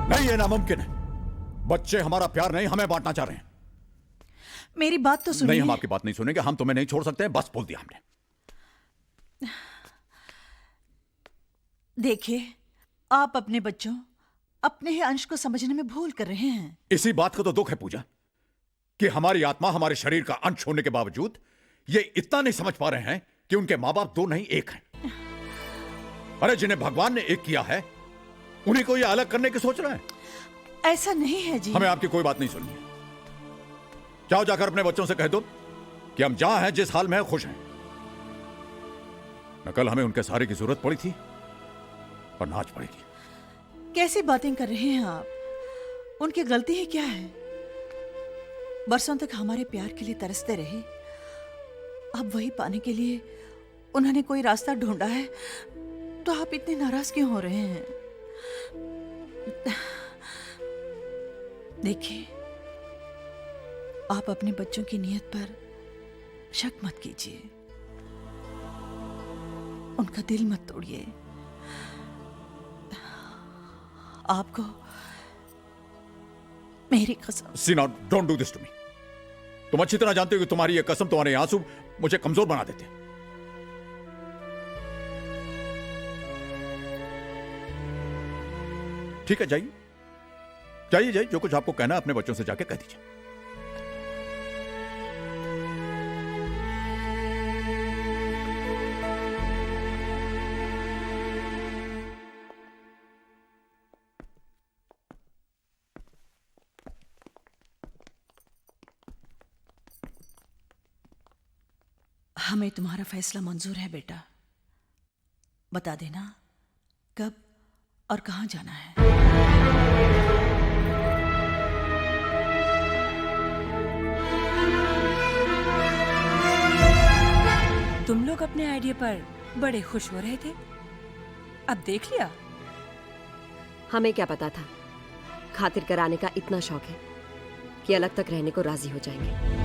नहीं, ये नामुमकिन है। बच्चे हमारा प्यार नहीं, हमें बांटना चाह रहे हैं। मेरी बात तो सुनिए। नहीं, हम आपकी बात नहीं सुनेंगे। हम तुम्हें नहीं छोड़ सकते, बस बोल दिया हमने। देखिए, आप अपने बच्चों, अपने ही अंश को समझने में भूल कर रहे हैं। इसी बात का तो दुख है पूजा, कि हमारी आत्मा हमारे शरीर का अंश होने के बावजूद ये इतना नहीं समझ पा रहे हैं कि उनके मां बाप दो नहीं एक हैं। अरे जिन्हें भगवान ने एक किया है, उन्हीं को ये अलग करने की सोच रहे हैं। ऐसा नहीं है जी। हमें आपकी कोई बात नहीं सुननी है। जाओ, जाकर अपने बच्चों से कह दो कि हम जहां हैं, जिस हाल में हैं, खुश हैं। न कल हमें उनके सहारे की जरूरत पड़ी थी और ना आज पड़ेगी। कैसी बातें कर रहे हैं आप? उनकी गलती ही क्या है? बरसों तक हमारे प्यार के लिए तरसते रहे। अब वही पाने के लिए उन्होंने कोई रास्ता ढूंढा है, तो आप इतने नाराज क्यों हो रहे हैं? देखिए, आप अपने बच्चों की नीयत पर शक मत कीजिए, उनका दिल मत तोड़िए। आपको मेरी कसम। Seena, don't do this to me. तुम अच्छी तरह जानते हो कि तुम्हारी ये कसम, तुम्हारे आंसू मुझे कमजोर बना देते हैं। ठीक है, जाइए जाइए जाइए, जो कुछ आपको कहना है अपने बच्चों से जाके कह दीजिए। हमें तुम्हारा फैसला मंजूर है बेटा। बता देना कब और कहां जाना है। तुम लोग अपने आइडिया पर बड़े खुश हो रहे थे, अब देख लिया। हमें क्या पता था खातिर कराने का इतना शौक है कि अलग तक रहने को राजी हो जाएंगे।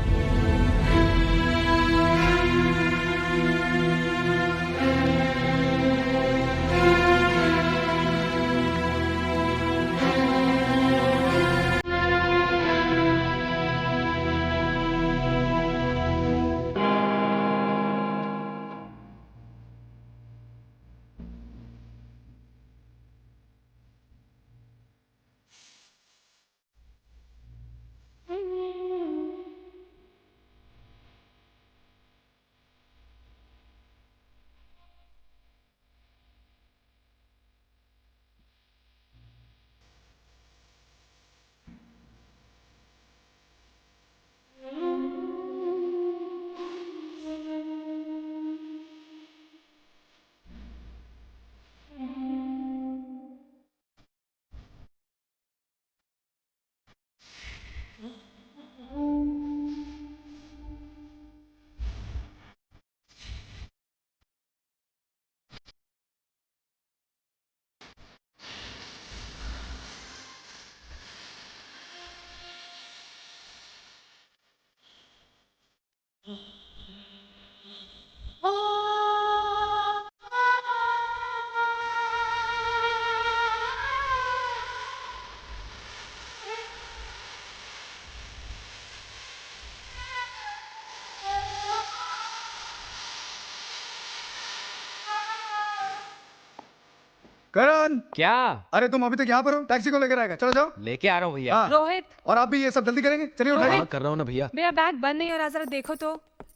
करण, क्या? अरे तुम अभी तक यहाँ पर हो? टैक्सी को लेकर आएगा, चलो जाओ। लेके आ रहा हूँ भैया। हाँ। रोहित, और आप भी ये सब जल्दी करेंगे, चलिए उठाइए। हाँ, कर रहा हूँ ना भैया। मेरा बैग बंद नहीं हो रहा, जरा देखो तो।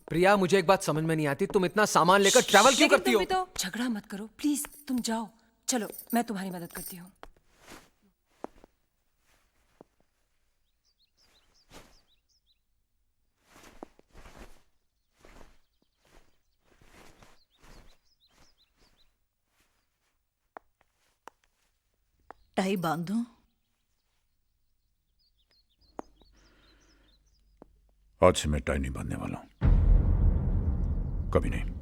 प्रिया, मुझे एक बात समझ में नहीं आती, तुम इतना सामान लेकर ट्रैवल क्यों लेकिन करती तुम हो? भी तो झगड़ा मत करो प्लीज, तुम जाओ। चलो मैं तुम्हारी मदद करती हूँ। टाई बांध दूं? आज से मैं टाई नहीं बांधने वाला हूं, कभी नहीं।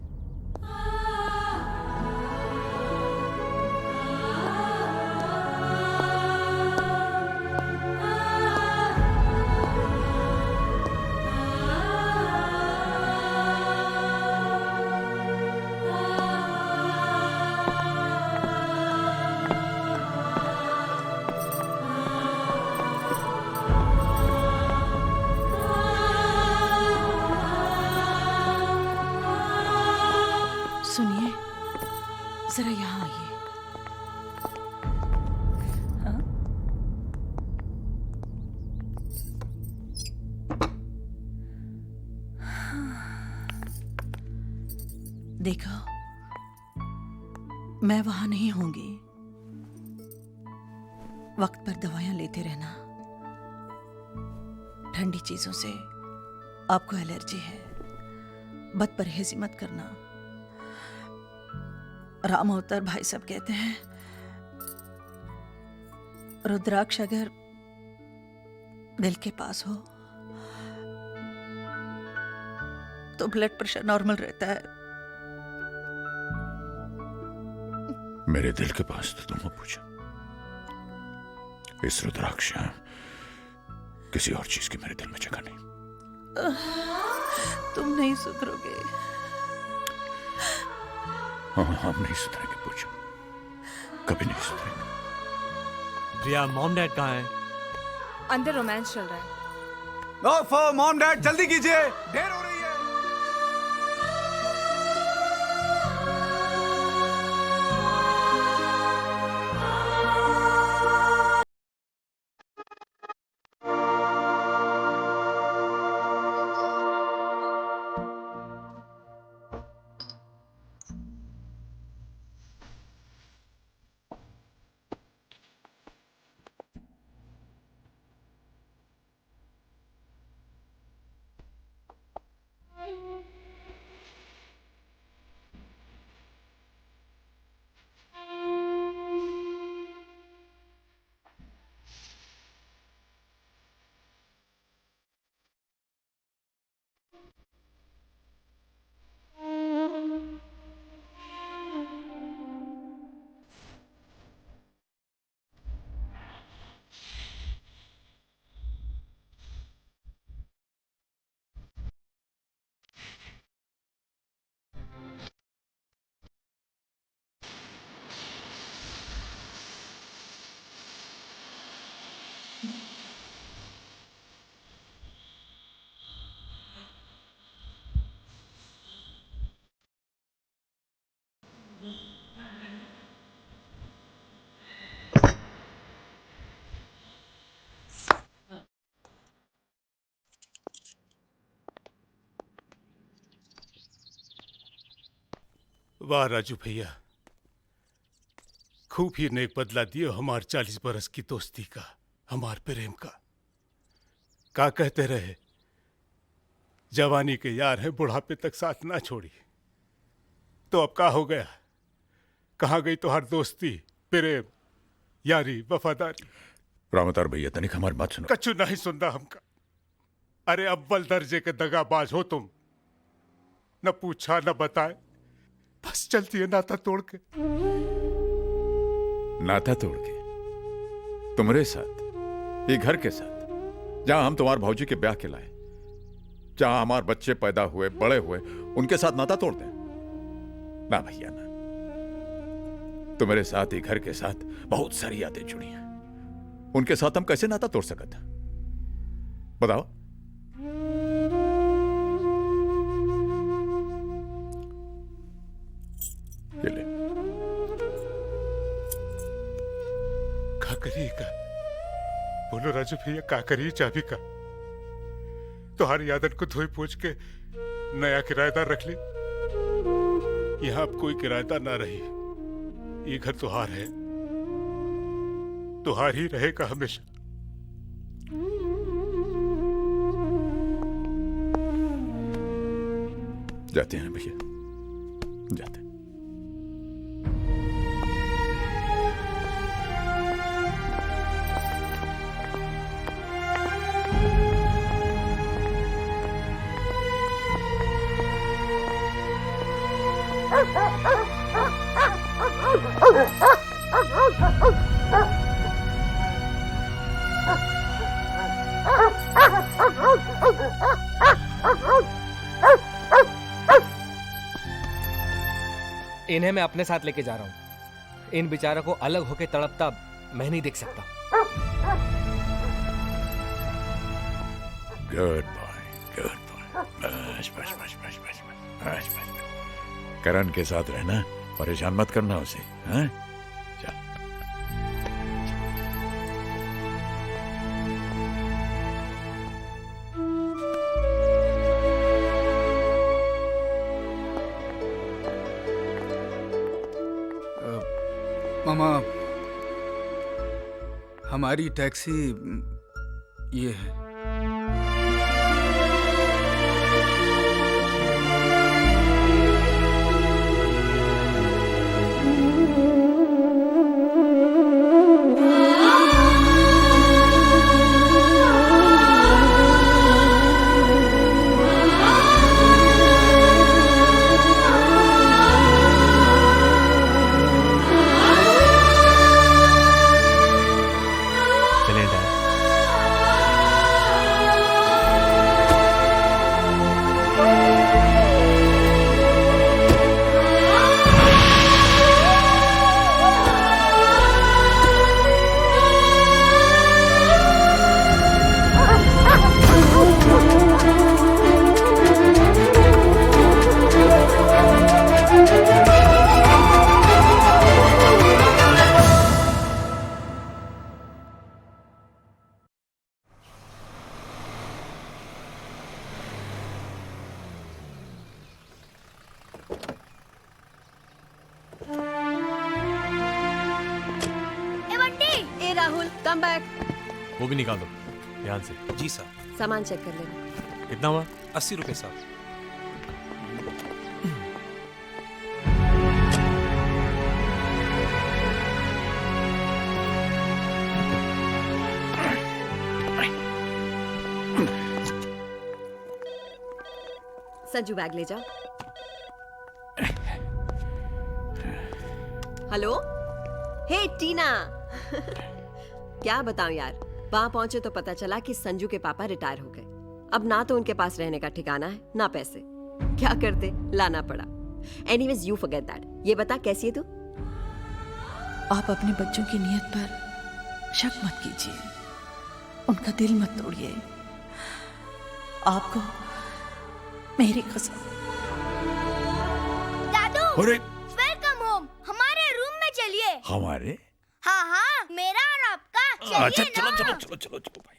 देखो, मैं वहां नहीं होंगी। वक्त पर दवाइयां लेते रहना। ठंडी चीजों से आपको एलर्जी है, बदपरहेजी मत करना। राम अवतार भाई साहब कहते हैं, रुद्राक्ष अगर दिल के पास हो तो ब्लड प्रेशर नॉर्मल रहता है। मेरे दिल के पास तो तुम पूछा, इस रुद्राक्ष किसी और चीज की मेरे दिल में जगह नहीं। तुम नहीं सुधरोगे। हाँ, हम नहीं सुधरेंगे पूछो, कभी नहीं सुधरेंगे। प्रिया, मॉम डैड कहाँ है? अंदर रोमांस चल रहा है। ओफो मॉम डैड जल्दी कीजिए, देर हो रही है। वाह राजू भैया, खूब ही नेक बदला दियो हमार 40 बरस की दोस्ती का, हमार प्रेम का। का कहते रहे, जवानी के यार है बुढ़ापे तक साथ ना छोड़ी। तो अब का हो गया? कहाँ गई तुम्हार दोस्ती, प्रेम, यारी, वफादारी? रामतार भैया, तनिक हमारी बात सुनो। कछु नहीं सुनता हमका। अरे अव्वल दर्जे के दगाबाज हो तुम। न पूछा न बताए, बस चलती है नाता तोड़ के। नाता तोड़ के? तुम्हारे साथ, ये घर के साथ, जहां हम तुम्हारे भाऊजी के ब्याह के लाए, जहां हमारे बच्चे पैदा हुए, बड़े हुए, उनके साथ नाता तोड़ दें? ना भैया ना। तुम्हारे साथ, ये घर के साथ बहुत सारी यादें जुड़ी हैं। उनके साथ हम कैसे नाता तोड़ सकते? बताओ। ये ले। का करिएगा? बोलो राजू भैया, का करिए चाबी का? तुम्हारी आदत को धोई पोछ के नया किराएदार रख ले। यहां अब कोई किराएदार ना रही। ये घर तुहार है, तुहार ही रहेगा हमेशा। जाते हैं भैया, जाते हैं। इन्हें मैं अपने साथ लेके जा रहा हूँ। इन बेचारों को अलग होके तड़पता मैं नहीं देख सकता। Good boy, good boy. बस बस बस बस बस बस बस। करण के साथ रहना, परेशान मत करना उसे, हैं? चल। मामा, हमारी टैक्सी ये है। चलें डैड। ए राहुल, कम बैक। वो भी निकाल दो ध्यान से। जी साहब। सामान चेक कर लेना। कितना हुआ? 80 रुपए साहब। संजू बैग ले जाओ। हेलो, हे टीना। क्या बताऊं यार, वहां पहुंचे तो पता चला कि संजू के पापा रिटायर हो गए। अब ना तो उनके पास रहने का ठिकाना है ना पैसे। क्या करते, लाना पड़ा। Anyways you forget that. ये बता कैसी है तू? आप अपने बच्चों की नीयत पर शक मत कीजिए, उनका दिल मत तोड़िए। आपको मेरी कसम। दादू, अरे वेलकम होम। हमारे रूम में चलिए। हमारे? हाँ हाँ, मेरा और आपका। चलिए अच्छा, ना। चलो भाई।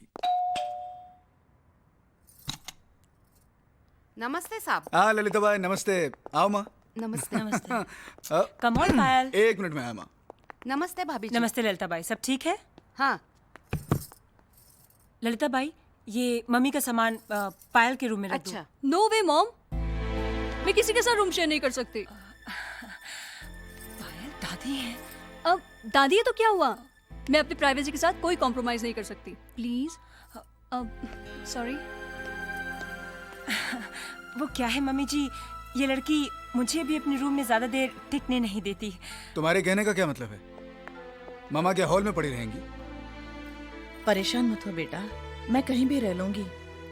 नमस्ते साहब। हाँ ललिता भाई, नमस्ते। आओ माँ। नमस्ते। नमस्ते। Come on Payal. 1 मिनट में आया माँ। नमस्ते भाभी जी। नमस्ते ललिता बाई, सब ठीक है? हाँ। ललिता बाई, ये मम्मी का सामान पायल के रूम में रख दो। अच्छा। नो वे मॉम, मैं किसी के साथ रूम शेयर नहीं कर सकती। पायल दादी है। अब दादी है तो क्या हुआ, मैं अपनी प्राइवेसी के साथ कोई कॉम्प्रोमाइज नहीं कर सकती। प्लीज। सॉरी। वो क्या है मम्मी जी, ये लड़की मुझे भी अपने रूम में ज्यादा देर टिकने नहीं देती। तुम्हारे कहने का क्या मतलब है? मामा क्या हॉल में पड़ी रहेंगी? परेशान मत हो बेटा, मैं कहीं भी रह लूंगी,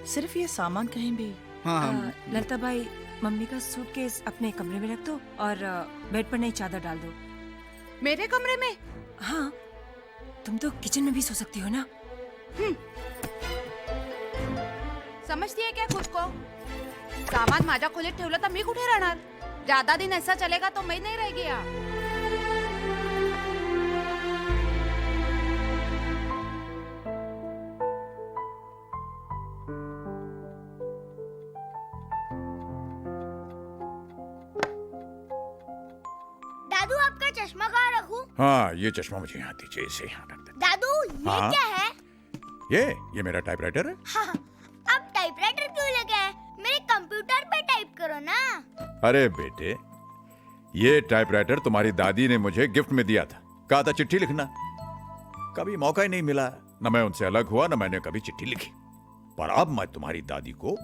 सिर्फ ये सामान कहीं भी। हाँ ललिता बाई, मम्मी का सूटकेस अपने कमरे में रख दो और बेड पर नई चादर डाल दो। मेरे कमरे में? हाँ, तुम तो किचन में भी सो सकती हो ना। समजती है क्या खुद को? सामान माझ्या खोलीत ठेवलं तर मी कुठे राहणार? ज्यादा दिन ऐसा चलेगा तो मैं नहीं रहेगी यहाँ। दादू, आपका चश्मा कहाँ रखूं? हाँ, ये चश्मा मुझे यहाँ दीजिए, इसे यहाँ रख दे। दादू, ये हाँ? क्या है? ये मेरा टाइपराइटर है। हाँ, आप टाइपराइटर क्यों लगे हैं? मेरे कंप्यूटर पे टाइप करो ना। अरे बेटे, ये टाइपराइटर तुम्हारी दादी ने मुझे गिफ्ट में दिया था। कहा था चिट्ठी लिखना। कभी मौका ही नहीं मिला, न मैं उनसे अलग हुआ न मैंने कभी चिट्ठी लिखी। पर अब मैं तुम्हारी दादी को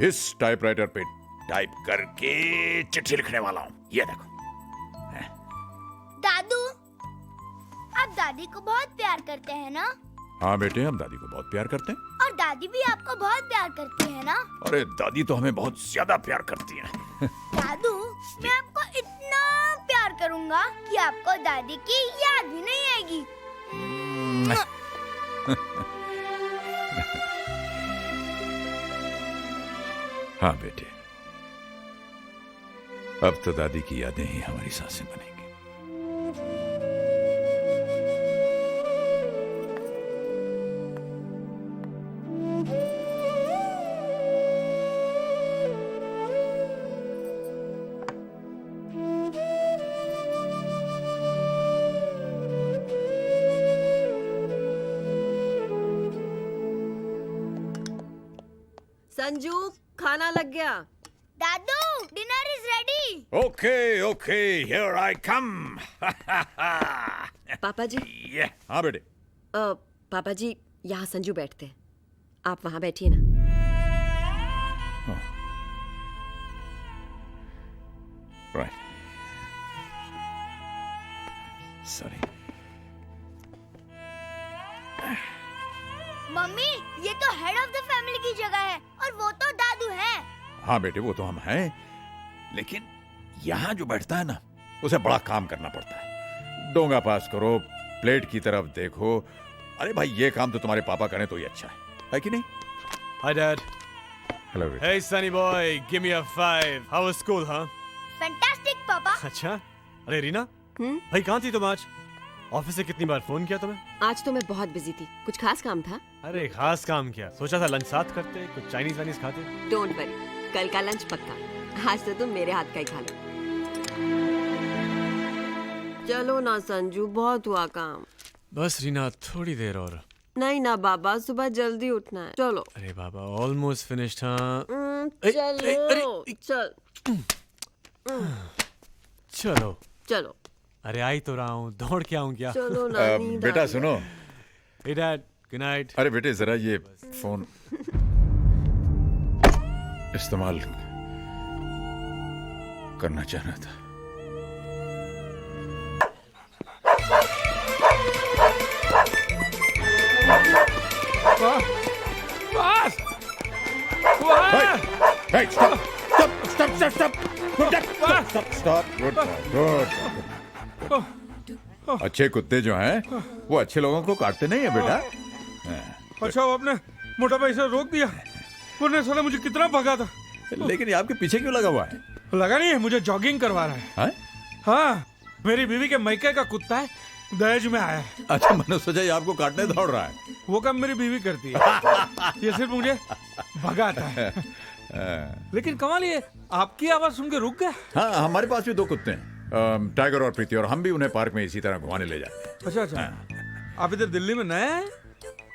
इस टाइपराइटर पे टाइप करके चिट्ठी लिखने वाला हूँ। ये देखो। दादू, आप दादी को बहुत प्यार करते हैं ना? हाँ बेटे, हम दादी को बहुत प्यार करते हैं। और दादी भी आपको बहुत प्यार करती है ना? अरे दादी तो हमें बहुत ज्यादा प्यार करती है। दादू, मैं आपको इतना प्यार करूंगा कि आपको दादी की याद भी नहीं आएगी। हाँ बेटे, अब तो दादी की यादें ही हमारी सांसें बनेंगी। संजू खाना लग गया। दादू dinner is ready. Okay okay, here I come. पापा जी। हाँ बेटे। पापा जी यहाँ संजू बैठते हैं, आप वहाँ बैठिए ना। Right, sorry. मम्मी ये तो हेड ऑफ द फैमिली की जगह है और वो तो दादू है। हाँ बेटे, वो तो हम हैं, लेकिन यहाँ जो बैठता है ना, उसे बड़ा काम करना पड़ता है। डोंगा पास करो, प्लेट की तरफ देखो। अरे भाई, ये काम तो तुम्हारे पापा करें तो ही अच्छा है कि नहीं? Hi, Dad. हेलो बेटे। Hey, Sunny boy, give me a 5. How was school, huh? Fantastic पापा। अच्छा, अरे रीना, भाई कहाँ थी तुम आज? ऑफिस से कितनी बार फोन किया तुम्हें? आज तो मैं बहुत बिजी थी, कुछ खास काम था? अरे खास काम किया, सोचा था लंच साथ करते, कुछ चाइनीज वाइनीज खाते। डोंट वरी, कल का लंच पक्का। आज तो तुम मेरे हाथ का ही खा लो। चलो ना संजू, बहुत हुआ काम। बस रीना, थोड़ी देर और। नहीं ना बाबा, सुबह जल्दी उठना है। चलो। अरे बाबा, ऑलमोस्ट फिनिश्ड। हाँ चलो चल। चलो चलो। अरे आई तो रहा हूँ, दौड़ के आऊँ क्या? चलो ना, नींद बेटा आ रही सुनो। Hey Dad, good night. अरे बेटे, जरा ये फोन इस्तेमाल करना चाह रहा था। Hey, stop! Good. अच्छे कुत्ते जो हैं, वो अच्छे लोगों को काटते नहीं है बेटा। अच्छा, वो आपने मोटा भाई से रोक दिया, वरना साला मुझे कितना भगा था। लेकिन ये आपके पीछे क्यों लगा हुआ है? लगा नहीं है, मुझे जॉगिंग करवा रहा है। हाँ, मेरी बीवी के मैके का कुत्ता है, दहेज में आया है। अच्छा, मैंने सोचा ये आपको काटने दौड़ रहा है। वो काम मेरी बीवी करती है, ये सिर्फ मुझे भगाता है। लेकिन कमाल ये, आपकी आवाज सुन के रुक गया। हाँ, हमारे पास भी 2 कुत्ते हैं, टाइगर और प्रीति, और हम भी उन्हें पार्क में इसी तरह घुमाने ले जाते हैं। अच्छा। आप इधर दिल्ली में नए हैं?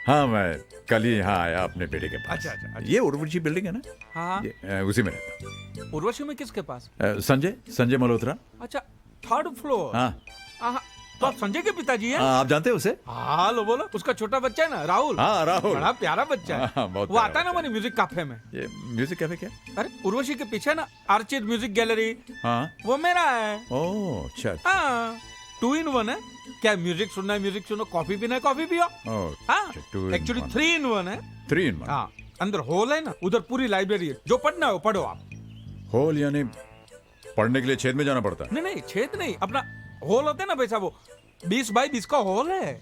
हाँ, मैं कल ही यहाँ आया अपने बेटे के पास। अच्छा। ये उर्वशी बिल्डिंग है ना? हाँ। उसी में रहता हूँ। उर्वशी में किसके पास? संजय मल्होत्रा। अच्छा, 3rd फ्लोर। हाँ। तो आप संजय के पिताजी हैं? आप जानते हैं उसे? हाँ, लो बोलो। उसका छोटा बच्चा है ना, राहुल। हाँ, राहुल बड़ा प्यारा बच्चा है। बहुत वो आता है ना हमारे म्यूजिक कैफे में। ये म्यूजिक कैफे क्या? अरे उर्वशी के पीछे ना आर्चिड म्यूजिक गैलरी। हाँ, वो मेरा है। ओह अच्छा। हाँ, 2 in 1 है। क्या म्यूजिक सुनना है म्यूजिक सुनो, कॉफी पीना है कॉफी पियो। हाँ, एक्चुअली 3 in 1 है। 3 in 1। हाँ, अंदर हॉल है ना, उधर पूरी लाइब्रेरी है, जो पढ़ना है वो पढ़ो आप। हॉल यानी पढ़ने के लिए छेद में जाना पड़ता है? नहीं, छेद नहीं, अपना हॉल होता है ना वैसा, वो 20 by 20 का हॉल है।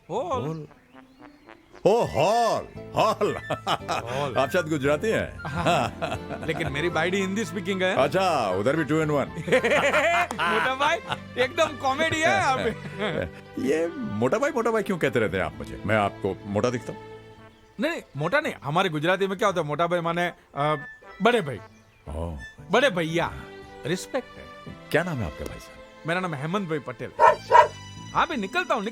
हॉल। आप शायद गुजराती हैं। लेकिन मेरी बाइडी हिंदी स्पीकिंग है। अच्छा, उधर भी 2 in 1। मोटा भाई एकदम कॉमेडी है आप। ये मोटा भाई क्यों कहते रहते हैं आप मुझे? मैं आपको मोटा दिखता हूँ? नहीं, मोटा नहीं, हमारे गुजराती में क्या होता है, मोटा भाई माने बड़े भाई, बड़े भैया, रिस्पेक्ट है। क्या नाम है आपका भाई साहब? मेरा नाम हेमंत भाई पटेल। हाँ भाई, निकलता हूँ।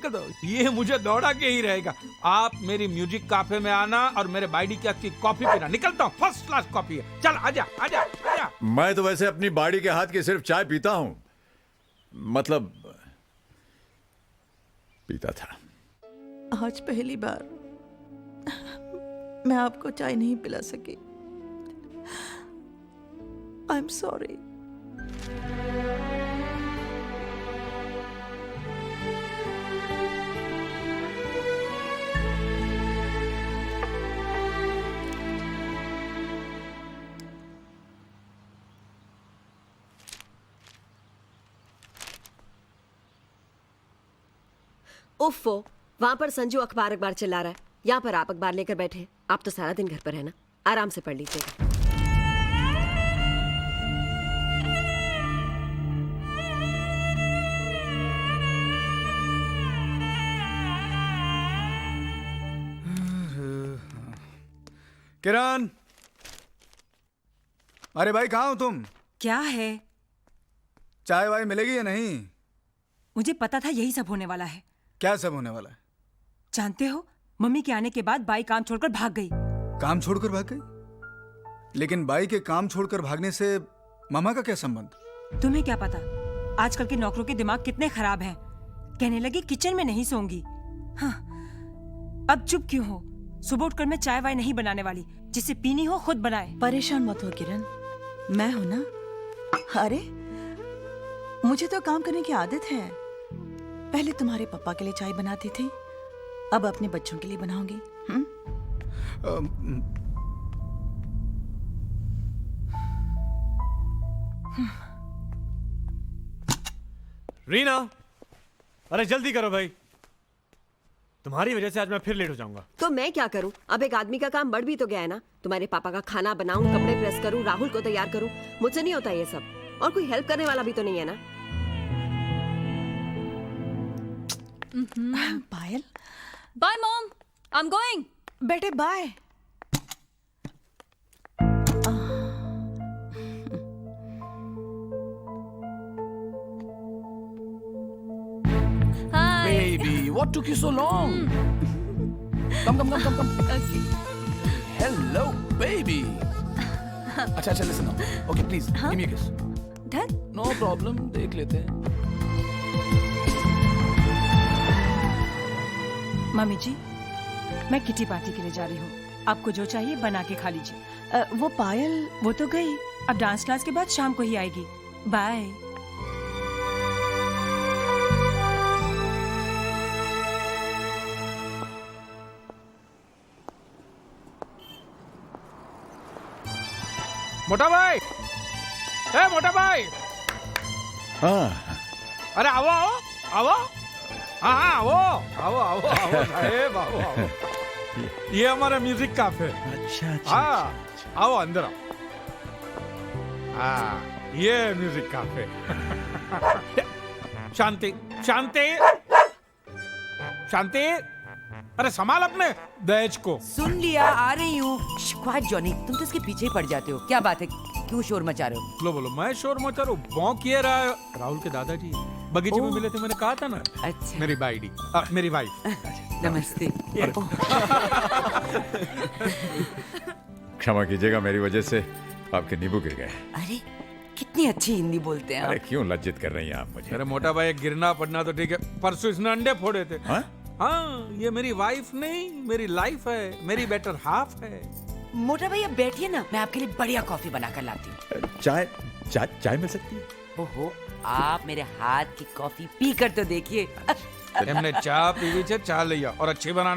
ये मुझे दौड़ा के ही रहेगा। आप मेरी म्यूजिक कैफे में आना और मेरे बाइडी की अच्छी कॉफी पीना। निकलता हूँ, फर्स्ट क्लास कॉफी है। चल आजा। मैं तो वैसे अपनी बाड़ी के हाथ की सिर्फ चाय पीता हूँ, मतलब पीता था। आज पहली बार मैं आपको चाय नहीं पिला सकी। I am sorry. उफ़ो, वहाँ पर संजू अखबार चिल्ला रहा है, यहाँ पर आप अखबार लेकर बैठे हैं। आप तो सारा दिन घर पर है ना, आराम से पढ़ लीजिएगा। किरण, अरे भाई कहाँ हो तुम? क्या है? चाय वाय मिलेगी या नहीं? मुझे पता था यही सब होने वाला है। क्या सब होने वाला है? जानते हो, मम्मी के आने के बाद बाई काम छोड़कर भाग गई। काम छोड़कर भाग गई? लेकिन बाई के काम छोड़कर भागने से मामा का क्या संबंध? तुम्हें क्या पता आजकल के नौकरों के दिमाग कितने खराब हैं। कहने लगी किचन में नहीं सोऊंगी। हाँ, अब चुप क्यों हो? सुबह उठकर मैं चाय वाय नहीं बनाने वाली, जिसे पीनी हो खुद बनाए। परेशान मत हो किरण, मैं हूं ना। अरे मुझे तो काम करने की आदत है। पहले तुम्हारे पापा के लिए चाय बनाती थी, अब अपने बच्चों के लिए बनाऊंगी। रीना, अरे जल्दी करो भाई, तुम्हारी वजह से आज मैं फिर लेट हो जाऊंगा। तो मैं क्या करूं? अब एक आदमी का काम बढ़ भी तो गया है ना। तुम्हारे पापा का खाना बनाऊं, कपड़े प्रेस करूं, राहुल को तैयार करूं, मुझसे नहीं होता ये सब। और कोई हेल्प करने वाला भी तो नहीं है ना। Payal, bye mom, I am going. बेटे bye. Baby, what took you so long? Come. Okay. Hello, baby. अच्छा, listen now. Okay, please, give me a kiss. Dad? No problem, देख लेते हैं. मम्मी जी, मैं किटी पार्टी के लिए जा रही हूँ। आपको जो चाहिए बना के खा लीजिए। वो पायल, वो तो गई, अब डांस क्लास के बाद शाम को ही आएगी। बाय। मोटा भाई, ए मोटा भाई, हाँ अरे आओ आओ आओ, हाँ आओ साहेब आओ। ये हमारा म्यूजिक कैफे। अच्छा हाँ, आओ अंदर आओ। हाँ, ये म्यूजिक कैफे। शांति शांति शांति, अरे संभाल अपने दहेज को। सुन लिया, आ रही हूँ। क्वाइट जॉनी, तुम तो इसके पीछे ही पड़ जाते हो। क्या बात है, क्यों शोर मचा रहे हो? बोलो, मैं शोर मचा रहा हूँ? भौंक ये रहा है। राहुल के दादाजी बगीचे में मिले थे, मैंने कहा था ना। अच्छा, मेरी बाईडी, मेरी वाइफ। नमस्ते। क्षमा कीजिएगा, मेरी वजह से आपके नींबू गिर गए। अरे कितनी अच्छी हिंदी बोलते हैं अरे आप। क्यों लज्जित कर रही हैं आप मुझे? अरे मोटा भाई, गिरना पड़ना तो ठीक है, परसों इसने अंडे फोड़े थे। हाँ? हाँ, ये मेरी वाइफ नहीं, मेरी लाइफ है, मेरी बेटर हाफ है। मोटा भाई अब बैठिए ना, मैं आपके लिए बढ़िया कॉफी बना कर लाती हूँ। चाय मिल सकती है? ओहो, आप मेरे हाथ की कॉफी पी कर तो देखिए। हमने चाय पीवी छे, चाय लिया और अच्छी बनाना।